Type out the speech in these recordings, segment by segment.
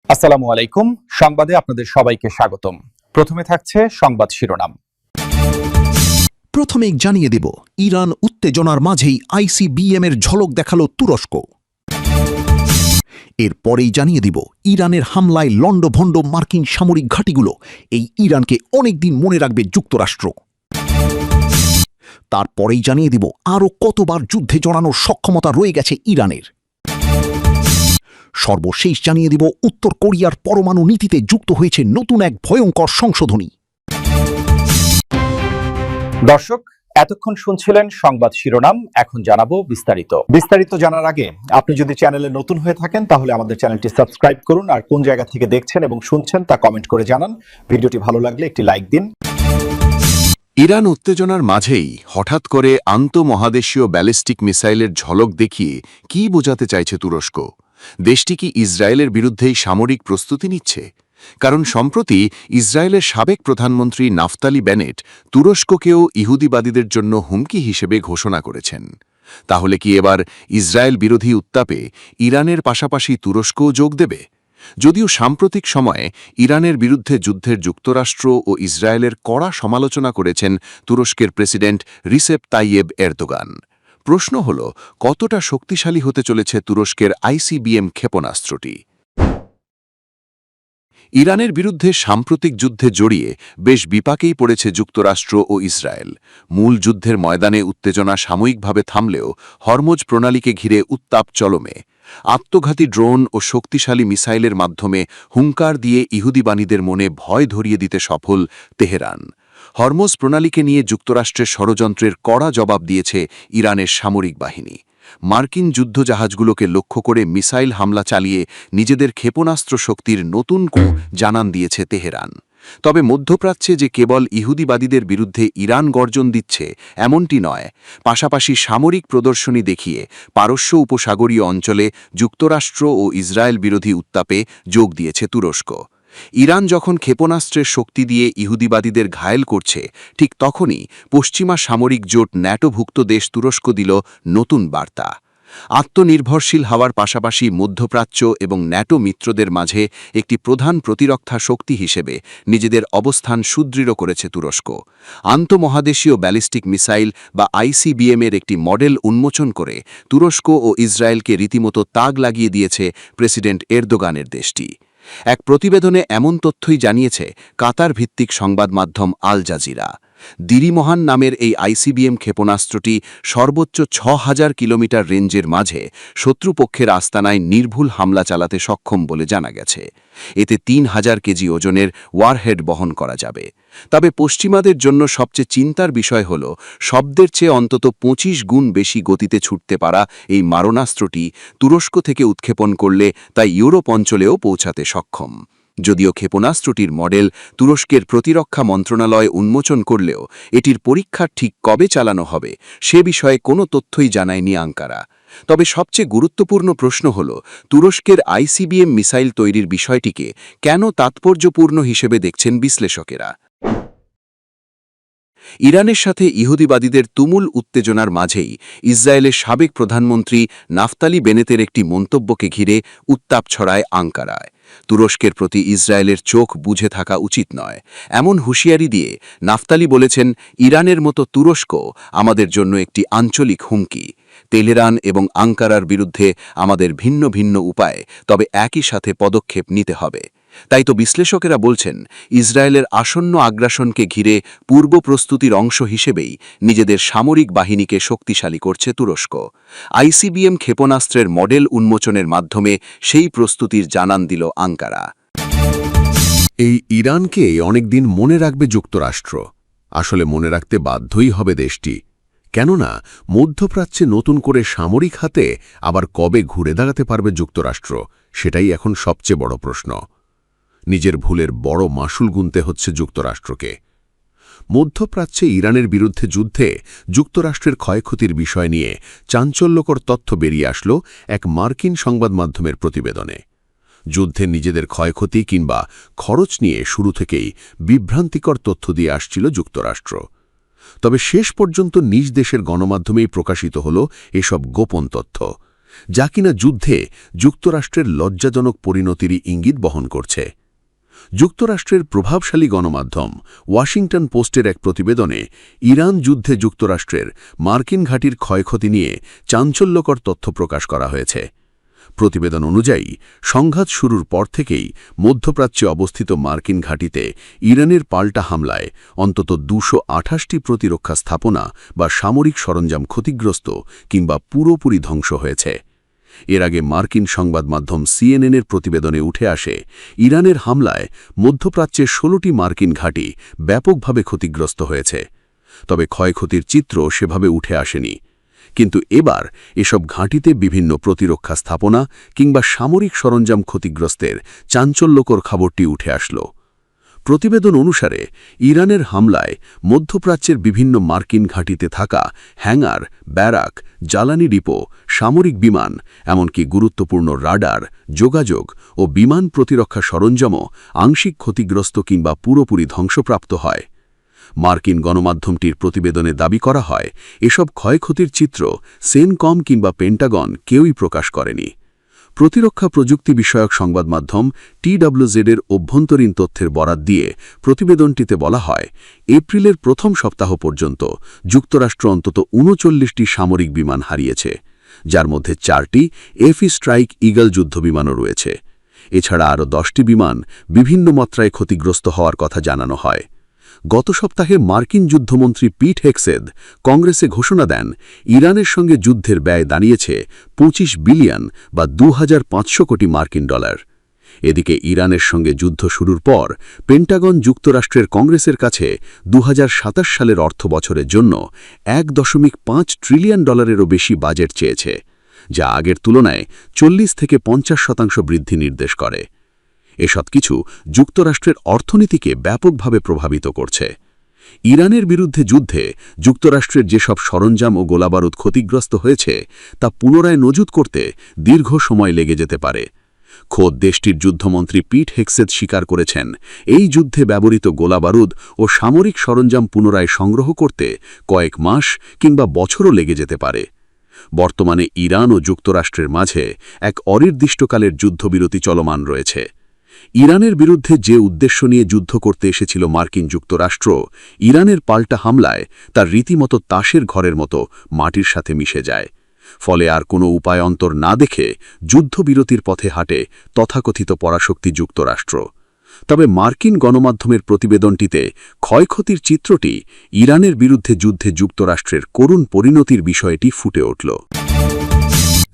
আসসালামু আলাইকুম। সংবাদে আপনাদের সবাইকে স্বাগতম। প্রথমে থাকছে সংবাদ শিরোনাম। প্রথমেই জানিয়ে দেব, ইরান উত্তেজনার মাঝেই আইসিবিএমের ঝলক দেখালো তুরস্ক। এরপরেই জানিয়ে দিব, ইরানের হামলায় লণ্ডভণ্ড মার্কিন সামরিক ঘাঁটিগুলো, এই ইরানকে অনেকদিন মনে রাখবে যুক্তরাষ্ট্র। তারপরেই জানিয়ে দিব, আরও কতবার যুদ্ধে জড়ানোর সক্ষমতা রয়ে গেছে ইরানের। সর্বশেষ জানিয়ে দিব, উত্তর কোরিয়ার পরমাণু নীতিতে যুক্ত হয়েছে নতুন এক ভয়ঙ্কর সংশোধনী। দর্শক, এতক্ষণ শুনছিলেন সংবাদ শিরোনাম। এখন জানাবো বিস্তারিত জানার আগে আপনি যদি চ্যানেলে নতুন হয়ে থাকেন তাহলে আমাদের চ্যানেলটি সাবস্ক্রাইব করুন, আর কোন জায়গা থেকে দেখছেন এবং শুনছেন তা কমেন্ট করে জানান। ভিডিওটি ভালো লাগলে একটি লাইক দিন। ইরান উত্তেজনার মাঝেই হঠাৎ করে আন্তঃমহাদেশীয় ব্যালিস্টিক মিসাইলের ঝলক দেখিয়ে কী বোঝাতে চাইছে তুরস্ক? দেশটি কি ইসরায়েলের বিরুদ্ধেই সামরিক প্রস্তুতি নিচ্ছে? কারণ সম্প্রতি ইসরায়েলের সাবেক প্রধানমন্ত্রী নাফতালি বেনেট তুরস্ককেও ইহুদিবাদীদের জন্য হুমকি হিসেবে ঘোষণা করেছেন। তাহলে কি এবার ইসরায়েল বিরোধী উত্তাপে ইরানের পাশাপাশি তুরস্কও যোগ দেবে? যদিও সাম্প্রতিক সময়ে ইরানের বিরুদ্ধে যুদ্ধের যুক্তরাষ্ট্র ও ইসরায়েলের কড়া সমালোচনা করেছেন তুরস্কের প্রেসিডেন্ট রিসেপ তাইয়েব এরদোগান। প্রশ্ন হল, কতটা শক্তিশালী হতে চলেছে তুরস্কের আইসিবিএম ক্ষেপণাস্ত্রটি? ইরানের বিরুদ্ধে সাম্প্রতিক যুদ্ধে জড়িয়ে বেশ বিপাকেই পড়েছে যুক্তরাষ্ট্র ও ইসরায়েল। মূল যুদ্ধের ময়দানে উত্তেজনা সাময়িকভাবে থামলেও হরমুজ প্রণালীকে ঘিরে উত্তাপ চলমে। আত্মঘাতী ড্রোন ও শক্তিশালী মিসাইলের মাধ্যমে হুঙ্কার দিয়ে ইহুদিবাণীদের মনে ভয় ধরিয়ে দিতে সফল তেহরান। হরমুজ প্রণালীকে নিয়ে যুক্তরাষ্ট্রের ষড়যন্ত্রের কড়া জবাব দিয়েছে ইরানের সামরিক বাহিনী। মার্কিন যুদ্ধজাহাজগুলোকে লক্ষ্য করে মিসাইল হামলা চালিয়ে নিজেদের ক্ষেপণাস্ত্র শক্তির নতুন জানান দিয়েছে তেহরান। তবে মধ্যপ্রাচ্যে যে কেবল ইহুদিবাদীদের বিরুদ্ধে ইরান গর্জন দিচ্ছে এমনটি নয়, পাশাপাশি সামরিক প্রদর্শনী দেখিয়ে পারস্য উপসাগরীয় অঞ্চলে যুক্তরাষ্ট্র ও ইসরায়েল বিরোধী উত্তাপে যোগ দিয়েছে তুরস্ক। ইরান যখন ক্ষেপণাস্ত্রের শক্তি দিয়ে ইহুদিবাদীদের ঘায়েল করছে, ঠিক তখনই পশ্চিমা সামরিক জোট ন্যাটোভুক্ত দেশ তুরস্ক দিল নতুন বার্তা। আত্মনির্ভরশীল হওয়ার পাশাপাশি মধ্যপ্রাচ্য এবং ন্যাটো মিত্রদের মাঝে একটি প্রধান প্রতিরক্ষা শক্তি হিসেবে নিজেদের অবস্থান সুদৃঢ় করেছে তুরস্ক। আন্তঃমহাদেশীয় ব্যালিস্টিক মিসাইল বা আইসিবিএমের একটি মডেল উন্মোচন করে তুরস্ক ও ইসরায়েলকে রীতিমতো তাগ লাগিয়ে দিয়েছে প্রেসিডেন্ট এরদোগানের দেশটি। এক প্রতিবেদনে এমন তথ্যই জানিয়েছে কাতার ভিত্তিক সংবাদ মাধ্যম আল জাজিরা। দিরিমহান নামের এই আইসিবিএম ক্ষেপণাস্ত্রটি সর্বোচ্চ ৬,০০০ কিলোমিটার রেঞ্জের মাঝে শত্রুপক্ষের আস্তানায় নির্ভুল হামলা চালাতে সক্ষম বলে জানা গেছে। এতে ৩,০০০ কেজি ওজনের ওয়ারহেড বহন করা যাবে। তবে পশ্চিমাদের জন্য সবচেয়ে চিন্তার বিষয় হল, শব্দের চেয়ে অন্তত ২৫ গুণ বেশি গতিতে ছুটতে পারা এই মারণাস্ত্রটি তুরস্ক থেকে উৎক্ষেপণ করলে তা ইউরোপ অঞ্চলেও পৌঁছাতে সক্ষম। যদিও ক্ষেপণাস্ত্রটির মডেল তুরস্কের প্রতিরক্ষা মন্ত্রণালয় উন্মোচন করলেও এটির পরীক্ষা ঠিক কবে চালানো হবে সে বিষয়ে কোনো তথ্যই জানায়নি আঙ্কারা। তবে সবচেয়ে গুরুত্বপূর্ণ প্রশ্ন হল, তুরস্কের আইসিবিএম মিসাইল তৈরির বিষয়টিকে কেন তাৎপর্যপূর্ণ হিসেবে দেখছেন বিশ্লেষকেরা। ইরানের সাথে ইহুদিবাদীদের তুমুল উত্তেজনার মাঝেই ইসরায়েলের সাবেক প্রধানমন্ত্রী নাফতালি বেনেতের একটি মন্তব্যকে ঘিরে উত্তাপ ছড়ায় আঙ্কারায়। তুরস্কের প্রতি ইসরায়েলের চোখ বুঝে থাকা উচিত নয়, এমন হুঁশিয়ারি দিয়ে নাফতালি বলেছেন, ইরানের মতো তুরস্ক আমাদের জন্য একটি আঞ্চলিক হুমকি। তেহরান এবং আঙ্কারার বিরুদ্ধে আমাদের ভিন্ন ভিন্ন উপায়ে তবে একই সাথে পদক্ষেপ নিতে হবে। তাই তো বিশ্লেষকেরা বলছেন, ইসরায়েলের আসন্ন আগ্রাসনকে ঘিরে পূর্ব প্রস্তুতির অংশ হিসেবেই নিজেদের সামরিক বাহিনীকে শক্তিশালী করছে তুরস্ক। আইসিবিএম ক্ষেপণাস্ত্রের মডেল উন্মোচনের মাধ্যমে সেই প্রস্তুতির জানান দিল আঙ্কারা। এই ইরানকে অনেকদিন মনে রাখবে যুক্তরাষ্ট্র। আসলে মনে রাখতে বাধ্যই হবে দেশটি। কেননা মধ্যপ্রাচ্যে নতুন করে সামরিক হাতে আবার কবে ঘুরে দাঁড়াতে পারবে যুক্তরাষ্ট্র, সেটাই এখন সবচেয়ে বড় প্রশ্ন। নিজের ভুলের বড় মাসুল গুনতে হচ্ছে যুক্তরাষ্ট্রকে। মধ্যপ্রাচ্যে ইরানের বিরুদ্ধে যুদ্ধে যুক্তরাষ্ট্রের ক্ষয়ক্ষতির বিষয় নিয়ে চাঞ্চল্যকর তথ্য বেরিয়ে আসলো এক মার্কিন সংবাদ মাধ্যমের প্রতিবেদনে। যুদ্ধে নিজেদের ক্ষয়ক্ষতি কিংবা খরচ নিয়ে শুরু থেকেই বিভ্রান্তিকর তথ্য দিয়ে আসছিল যুক্তরাষ্ট্র। তবে শেষ পর্যন্ত নিজ দেশের গণমাধ্যমেই প্রকাশিত হল এসব গোপন তথ্য। যা কিনা যুদ্ধে যুক্তরাষ্ট্রের লজ্জাজনক পরিণতিরই ইঙ্গিত বহন করছে। যুক্তরাষ্ট্রের প্রভাবশালী গণমাধ্যম ওয়াশিংটন পোস্টের এক প্রতিবেদনে ইরান যুদ্ধে যুক্তরাষ্ট্রের মার্কিন ঘাঁটির ক্ষয়ক্ষতি নিয়ে চাঞ্চল্যকর তথ্য প্রকাশ করা হয়েছে। প্রতিবেদন অনুযায়ী সংঘাত শুরুর পর থেকেই মধ্যপ্রাচ্যে অবস্থিত মার্কিন ঘাঁটিতে ইরানের পাল্টা হামলায় অন্তত 228টি প্রতিরক্ষা স্থাপনা বা সামরিক সরঞ্জাম ক্ষতিগ্রস্ত কিংবা পুরোপুরি ধ্বংস হয়েছে। এর আগে মার্কিন সংবাদ মাধ্যম সিএনএনের প্রতিবেদনে উঠে আসে ইরানের হামলায় মধ্যপ্রাচ্যের 16টি মার্কিন ঘাঁটি ব্যাপকভাবে ক্ষতিগ্রস্ত হয়েছে। তবে ক্ষয়ক্ষতির চিত্র সেভাবে উঠে আসেনি। কিন্তু এবার এসব ঘাঁটিতে বিভিন্ন প্রতিরক্ষা স্থাপনা কিংবা সামরিক সরঞ্জাম ক্ষতিগ্রস্তের চাঞ্চল্যকর খবরটি উঠে আসল। প্রতিবেদন অনুসারে ইরানের হামলায় মধ্যপ্রাচ্যের বিভিন্ন মার্কিন ঘাঁটিতে থাকা হ্যাঙ্গার, ব্যারাক, জ্বালানি ডিপো, সামরিক বিমান, এমনকি গুরুত্বপূর্ণ রাডার, যোগাযোগ ও বিমান প্রতিরক্ষা সরঞ্জামও আংশিক ক্ষতিগ্রস্ত কিংবা পুরোপুরি ধ্বংসপ্রাপ্ত হয়। মার্কিন গণমাধ্যমটির প্রতিবেদনে দাবি করা হয় এসব ক্ষয়ক্ষতির চিত্র সেনকম কিংবা পেন্টাগন কেউই প্রকাশ করেনি। প্রতিরক্ষা প্রযুক্তি বিষয়ক সংবাদ মাধ্যম TWZ-এর অভ্যন্তরীণ তথ্যের বরাত দিয়ে প্রতিবেদনটিতে বলা হয় এপ্রিলের প্রথম সপ্তাহ পর্যন্ত যুক্তরাষ্ট্র অন্তত 39টি সামরিক বিমান হারিয়েছে, যার মধ্যে 4টি এফি স্ট্রাইক ঈগল যুদ্ধবিমানও রয়েছে। এছাড়া আরও 10টি বিমান বিভিন্ন মাত্রায় ক্ষতিগ্রস্ত হওয়ার কথা জানানো হয়। গত সপ্তাহে মার্কিন যুদ্ধমন্ত্রী পিট হেগসেথ কংগ্রেসে ঘোষণা দেন ইরানের সঙ্গে যুদ্ধের ব্যয় দাঁড়িয়েছে 25 বিলিয়ন বা 2500 কোটি মার্কিন ডলার। এদিকে ইরানের সঙ্গে যুদ্ধ শুরুর পর পেন্টাগন যুক্তরাষ্ট্রের কংগ্রেসের কাছে 2027 সালের অর্থ বছরের জন্য $1.5 ট্রিলিয়ন ডলারেরও বেশি বাজেট চেয়েছে, যা আগের তুলনায় 40 থেকে 50% বৃদ্ধি নির্দেশ করে। এসব কিছু যুক্তরাষ্ট্রের অর্থনীতিকে ব্যাপকভাবে প্রভাবিত করছে। ইরানের বিরুদ্ধে যুদ্ধে যুক্তরাষ্ট্রের যেসব সরঞ্জাম ও গোলাবারুদ ক্ষতিগ্রস্ত হয়েছে তা পুনরায় মজুত করতে দীর্ঘ সময় লেগে যেতে পারে। খোদ দেশটির যুদ্ধমন্ত্রী পিট হেগসেথ স্বীকার করেছেন এই যুদ্ধে ব্যবহৃত গোলাবারুদ ও সামরিক সরঞ্জাম পুনরায় সংগ্রহ করতে কয়েক মাস কিংবা বছরও লেগে যেতে পারে। বর্তমানে ইরান ও যুক্তরাষ্ট্রের মাঝে এক অনির্দিষ্টকালের যুদ্ধবিরতি চলমান রয়েছে। ইরানের বিরুদ্ধে যে উদ্দেশ্য নিয়ে যুদ্ধ করতে এসেছিল মার্কিন যুক্তরাষ্ট্র, ইরানের পাল্টা হামলায় তার রীতিমতো তাসের ঘরের মতো মাটির সাথে মিশে যায়। ফলে আর কোনো উপায় অন্তর না দেখে যুদ্ধবিরতির পথে হাঁটে তথাকথিত পরাশক্তি যুক্তরাষ্ট্র। তবে মার্কিন গণমাধ্যমের প্রতিবেদনটিতে ক্ষয়ক্ষতির চিত্রটি ইরানের বিরুদ্ধে যুদ্ধে যুক্তরাষ্ট্রের করুণ পরিণতির বিষয়টি ফুটে উঠল।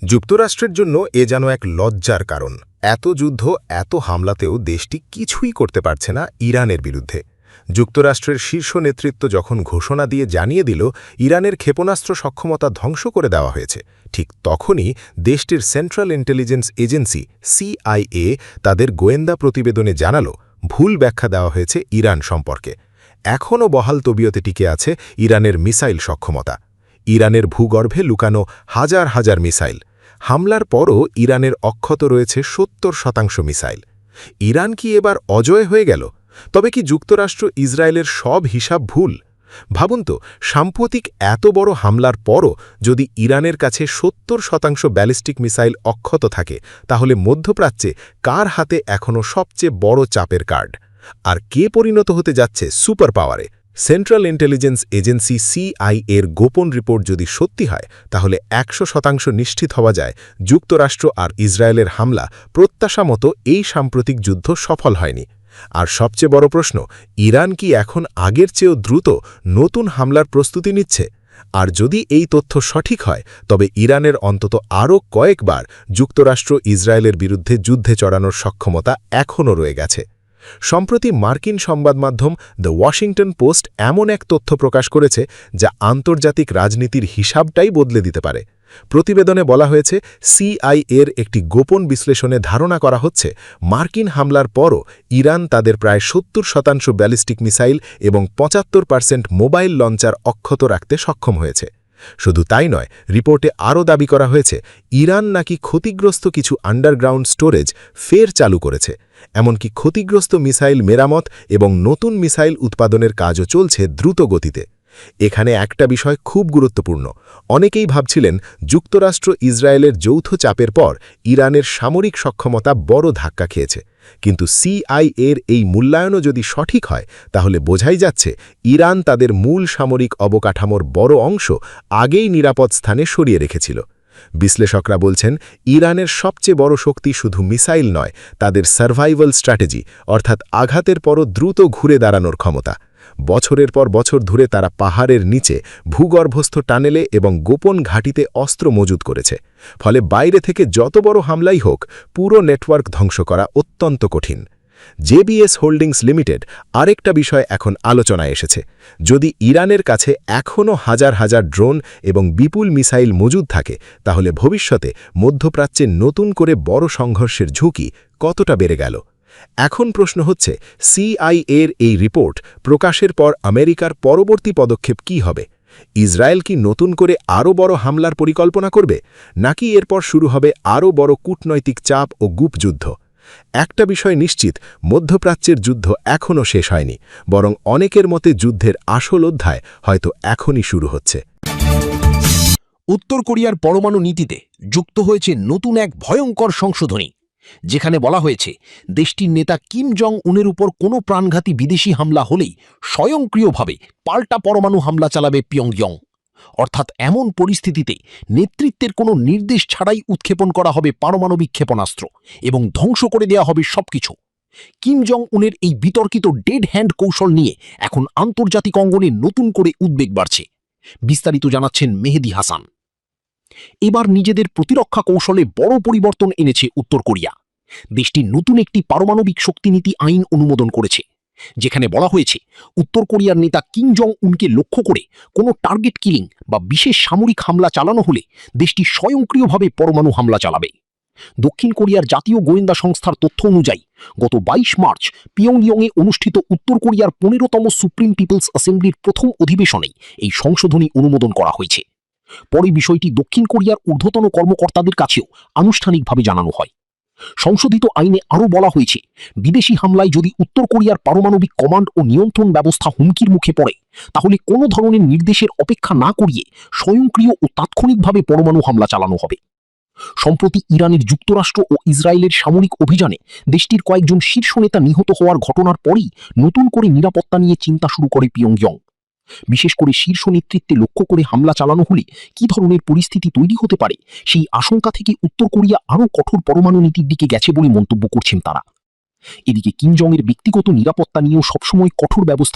যুক্তরাষ্ট্রের জন্য এ যেন এক লজ্জার কারণ। এত যুদ্ধ, এত হামলাতেও দেশটি কিছুই করতে পারছে না ইরানের বিরুদ্ধে। যুক্তরাষ্ট্রের শীর্ষ নেতৃত্ব যখন ঘোষণা দিয়ে জানিয়ে দিল ইরানের ক্ষেপণাস্ত্র সক্ষমতা ধ্বংস করে দেওয়া হয়েছে, ঠিক তখনই দেশটির সেন্ট্রাল ইন্টেলিজেন্স এজেন্সি CIA তাদের গোয়েন্দা প্রতিবেদনে জানালো ভুল ব্যাখ্যা দেওয়া হয়েছে ইরান সম্পর্কে। এখনও বহাল তবিয়তে টিকে আছে ইরানের মিসাইল সক্ষমতা। ইরানের ভূগর্ভে লুকানো হাজার হাজার মিসাইল। হামলার পরও ইরানের অক্ষত রয়েছে 70% মিসাইল। ইরান কি এবার অজয় হয়ে গেল? তবে কি যুক্তরাষ্ট্র ইসরায়েলের সব হিসাব ভুল? ভাবুন তো, সাম্প্রতিক এত বড় হামলার পরও যদি ইরানের কাছে 70% ব্যালিস্টিক মিসাইল অক্ষত থাকে, তাহলে মধ্যপ্রাচ্যে কার হাতে এখনও সবচেয়ে বড় চাপের কার্ড? আর কে পরিণত হতে যাচ্ছে সুপার পাওয়ারে? সেন্ট্রাল ইন্টেলিজেন্স এজেন্সি CIA-এর গোপন রিপোর্ট যদি সত্যি হয়, তাহলে 100% নিশ্চিত হওয়া যায় যুক্তরাষ্ট্র আর ইসরায়েলের হামলা প্রত্যাশা মতো এই সাম্প্রতিক যুদ্ধ সফল হয়নি। আর সবচেয়ে বড় প্রশ্ন, ইরান কি এখন আগের চেয়েও দ্রুত নতুন হামলার প্রস্তুতি নিচ্ছে? আর যদি এই তথ্য সঠিক হয়, তবে ইরানের অন্তত আরও কয়েকবার যুক্তরাষ্ট্র ইসরায়েলের বিরুদ্ধে যুদ্ধে চড়ানোর সক্ষমতা এখনও রয়ে গেছে। সম্প্রতি মার্কিন সংবাদ মাধ্যম দ্য ওয়াশিংটন পোস্ট এমন এক তথ্য প্রকাশ করেছে যা আন্তর্জাতিক রাজনীতির হিসাবটাই বদলে দিতে পারে। প্রতিবেদনে বলা হয়েছে CIA-এর একটি গোপন বিশ্লেষণে ধারণা করা হচ্ছে মার্কিন হামলার পরও ইরান তাদের প্রায় 70% ব্যালিস্টিক মিসাইল এবং 75% মোবাইল লঞ্চার অক্ষত রাখতে সক্ষম হয়েছে। শুধু তাই নয়, রিপোর্টে আরও দাবি করা হয়েছে ইরান নাকি ক্ষতিগ্রস্ত কিছু আন্ডারগ্রাউন্ড স্টোরেজ ফের চালু করেছে। এমনকি ক্ষতিগ্রস্ত মিসাইল মেরামত এবং নতুন মিসাইল উৎপাদনের কাজও চলছে দ্রুত গতিতে। এখানে একটা বিষয় খুব গুরুত্বপূর্ণ। অনেকেই ভাবছিলেন যুক্তরাষ্ট্র ইসরায়েলের যৌথ চাপের পর ইরানের সামরিক সক্ষমতা বড় ধাক্কা খেয়েছে, কিন্তু CIA-এর এই মূল্যায়নও যদি সঠিক হয় তাহলে বোঝাই যাচ্ছে ইরান তাদের মূল সামরিক অবকাঠামোর বড় অংশ আগেই নিরাপদ স্থানে সরিয়ে রেখেছিল। বিশ্লেষকরা বলছেন ইরানের সবচেয়ে বড় শক্তি শুধু মিসাইল নয়, তাদের সার্ভাইভাল স্ট্র্যাটেজি, অর্থাৎ আঘাতের পরও দ্রুত ঘুরে দাঁড়ানোর ক্ষমতা। বছরের পর বছর ধরে তারা পাহাড়ের নিচে ভূগর্ভস্থ টানেলে এবং গোপন ঘাঁটিতে অস্ত্র মজুত করেছে, ফলে বাইরে থেকে যত বড় হামলাই হোক পুরো নেটওয়ার্ক ধ্বংস করা অত্যন্ত কঠিন। JBS হোল্ডিংস লিমিটেড আরেকটা বিষয় এখন আলোচনায় এসেছে। যদি ইরানের কাছে এখনও হাজার হাজার ড্রোন এবং বিপুল মিসাইল মজুদ থাকে, তাহলে ভবিষ্যতে মধ্যপ্রাচ্যে নতুন করে বড় সংঘর্ষের ঝুঁকি কতটা বেড়ে গেল। এখন প্রশ্ন হচ্ছে, CIA-এর এই রিপোর্ট প্রকাশের পর আমেরিকার পরবর্তী পদক্ষেপ কী হবে? ইসরায়েল কি নতুন করে আরও বড় হামলার পরিকল্পনা করবে, নাকি এরপর শুরু হবে আরও বড় কূটনৈতিক চাপ ও গুপযুদ্ধ? একটা বিষয় নিশ্চিত, মধ্যপ্রাচ্যের যুদ্ধ এখনও শেষ হয়নি, বরং অনেকের মতে যুদ্ধের আসল অধ্যায় হয়তো এখনই শুরু হচ্ছে। উত্তর কোরিয়ার পরমাণু নীতিতে যুক্ত হয়েছে নতুন এক ভয়ঙ্কর সংশোধনী, যেখানে বলা হয়েছে দেশটির নেতা কিম জং উনের উপর কোনো প্রাণঘাতী বিদেশি হামলা হলেই স্বয়ংক্রিয়ভাবে পাল্টা পরমাণু হামলা চালাবে পিয়ংইয়ং। অর্থাৎ এমন পরিস্থিতিতে নেতৃত্বের কোনো নির্দেশ ছাড়াই উৎক্ষেপণ করা হবে পারমাণবিক ক্ষেপণাস্ত্র এবং ধ্বংস করে দেওয়া হবে সবকিছু। কিম জং উনের এই বিতর্কিত ডেড হ্যান্ড কৌশল নিয়ে এখন আন্তর্জাতিক অঙ্গনে নতুন করে উদ্বেগ বাড়ছে। বিস্তারিত জানাচ্ছেন মেহেদি হাসান। এবার নিজেদের প্রতিরক্ষা কৌশলে বড় পরিবর্তন এনেছে উত্তর কোরিয়া। দেশটি নতুন একটি পারমাণবিক শক্তিনীতি আইন অনুমোদন করেছে, যেখানে বলা হয়েছে উত্তর কোরিয়ার নেতা কিম জং উনকে লক্ষ্য করে কোনো টার্গেট কিলিং বা বিশেষ সামরিক হামলা চালানো হলে দেশটি স্বয়ংক্রিয়ভাবে পরমাণু হামলা চালাবে। দক্ষিণ কোরিয়ার জাতীয় গোয়েন্দা সংস্থার তথ্য অনুযায়ী গত 22 মার্চ পিয়ংইয়ংয়ে অনুষ্ঠিত উত্তর কোরিয়ার 15তম সুপ্রিম পিপলস অ্যাসেম্বলির প্রথম অধিবেশনেই এই সংশোধনী অনুমোদন করা হয়েছে। পরে বিষয়টি দক্ষিণ কোরিয়ার ঊর্ধ্বতন কর্মকর্তাদের কাছেও আনুষ্ঠানিকভাবে জানানো হয়। সংশোধিত আইনে আরও বলা হয়েছে, বিদেশি হামলায় যদি উত্তর কোরিয়ার পারমাণবিক কমান্ড ও নিয়ন্ত্রণ ব্যবস্থা হুমকির মুখে পড়ে, তাহলে কোনো ধরনের নির্দেশের অপেক্ষা না করিয়ে স্বয়ংক্রিয় ও তাৎক্ষণিকভাবে পরমাণু হামলা চালানো হবে। সম্প্রতি ইরানের যুক্তরাষ্ট্র ও ইসরায়েলের সামরিক অভিযানে দেশটির কয়েকজন শীর্ষ নেতা নিহত হওয়ার ঘটনার পরই নতুন করে নিরাপত্তা নিয়ে চিন্তা শুরু করে পিয়ংইয়ং। বিশেষ করে শীর্ষ নেতৃত্বে লক্ষ্য করে হামলা চালানো হলে কী ধরনের পরিস্থিতি তৈরি হতে পারে, সেই আশঙ্কা থেকে উত্তর কোরিয়া আরও কঠোর পরমাণু নীতির দিকে গেছে বলে মন্তব্য করছেন তারা। এদিকে কিম জং এর ব্যক্তিগত নিরাপত্তা নিয়েও সবসময় কঠোর ব্যবস্থা